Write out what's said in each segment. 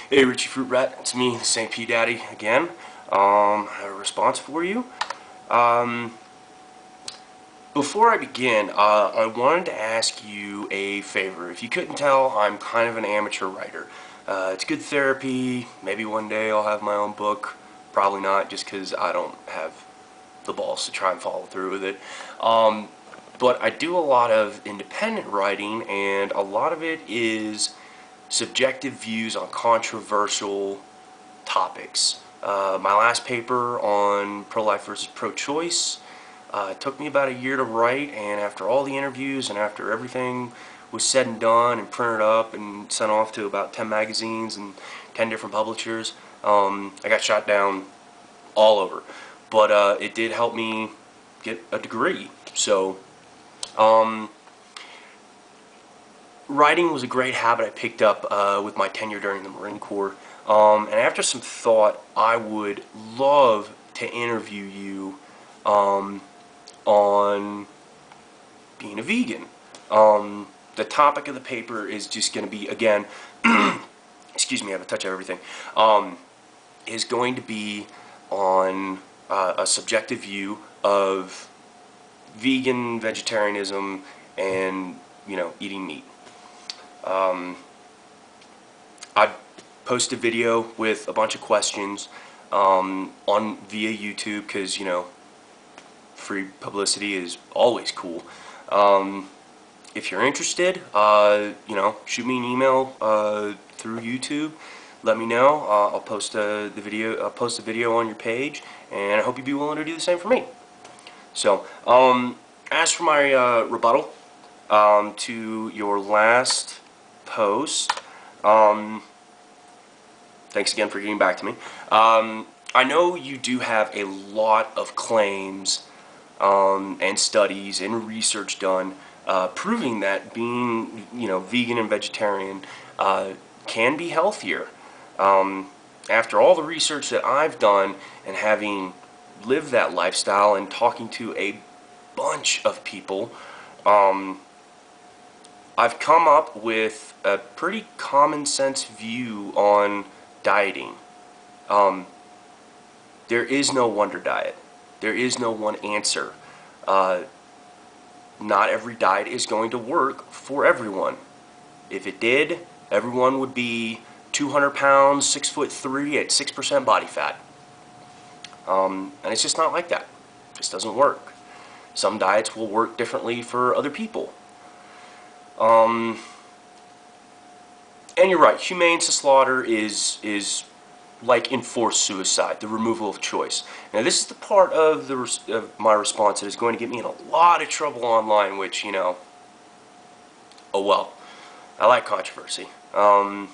Hey Richie Fruitbat, it's me, the St. P Daddy again. I have a response for you. Before I begin, I wanted to ask you a favor. If you couldn't tell, I'm kind of an amateur writer. It's good therapy. Maybe one day I'll have my own book. Probably not, just because I don't have the balls to try and follow through with it. But I do a lot of independent writing, and a lot of it is subjective views on controversial topics. My last paper on pro-life versus pro-choice took me about a year to write, and after all the interviews and after everything was said and done and printed up and sent off to about 10 magazines and 10 different publishers, I got shot down all over. But it did help me get a degree. So writing was a great habit I picked up with my tenure during the Marine Corps. And after some thought, I would love to interview you on being a vegan. The topic of the paper is just going to be, again, excuse me, I have a touch of everything, is going to be on a subjective view of vegan, vegetarianism, and, eating meat. I post a video with a bunch of questions on via YouTube because, free publicity is always cool. If you're interested, shoot me an email through YouTube. Let me know. I'll post the video. I'll post a video on your page, and I hope you'd be willing to do the same for me. So, as for my rebuttal to your last post, thanks again for getting back to me. I know you do have a lot of claims and studies and research done proving that being, vegan and vegetarian can be healthier. After all the research that I've done and having lived that lifestyle and talking to a bunch of people, I've come up with a pretty common sense view on dieting. There is no wonder diet. There is no one answer. Not every diet is going to work for everyone. If it did, everyone would be 200 pounds, 6'3" at 6% body fat. And it's just not like that. It just doesn't work. Some diets will work differently for other people. And you're right, humane to slaughter is like enforced suicide, the removal of choice. Now this is the part of my response that is going to get me in a lot of trouble online, which, oh well, I like controversy. The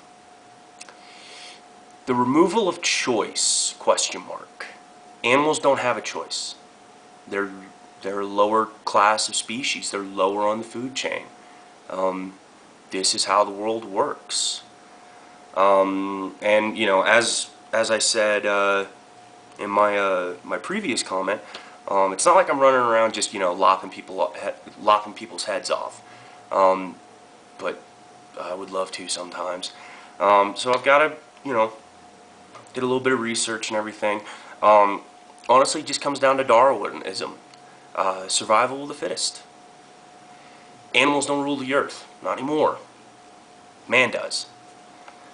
removal of choice, question mark. Animals don't have a choice. They're a lower class of species. They're lower on the food chain. This is how the world works. And as I said in my previous comment, it's not like I'm running around just lopping people's heads off. But I would love to sometimes. So I've got to did a little bit of research and everything. Honestly, it just comes down to Darwinism, survival of the fittest. Animals don't rule the earth, not anymore. Man does.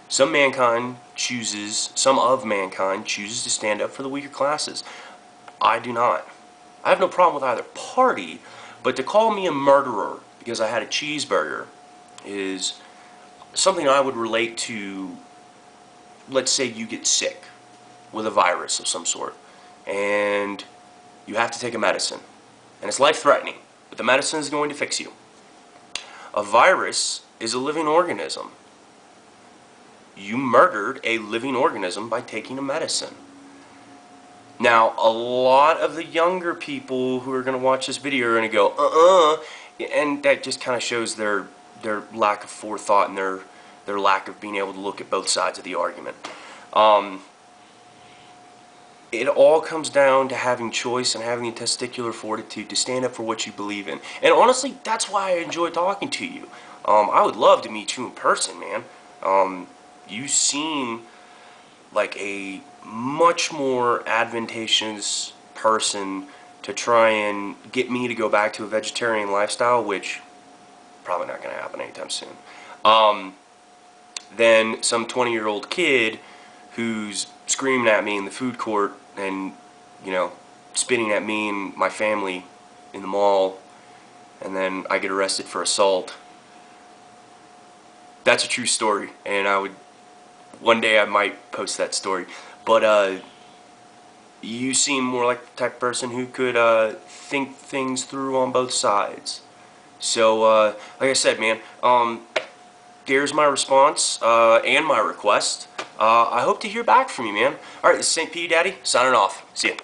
Some of mankind chooses to stand up for the weaker classes. I do not. I have no problem with either party, but to call me a murderer because I had a cheeseburger is something I would relate to. Let's say you get sick with a virus of some sort, and you have to take a medicine, and it's life-threatening, but the medicine is going to fix you. A virus is a living organism. You murdered a living organism by taking a medicine. Now, a lot of the younger people who are going to watch this video are going to go, and that just kind of shows their lack of forethought and their lack of being able to look at both sides of the argument. It all comes down to having choice and having the testicular fortitude to stand up for what you believe in. And honestly, that's why I enjoy talking to you. I would love to meet you in person, man. You seem like a much more advantageous person to try and get me to go back to a vegetarian lifestyle, which probably not going to happen anytime soon, than some 20-year-old kid who's screaming at me in the food court and, you know, spitting at me and my family in the mall, and then I get arrested for assault. That's a true story, and one day I might post that story. But you seem more like the type of person who could think things through on both sides. So, like I said, man, here's my response and my request. I hope to hear back from you, man. Alright, this is St. P. Daddy, signing off. See ya.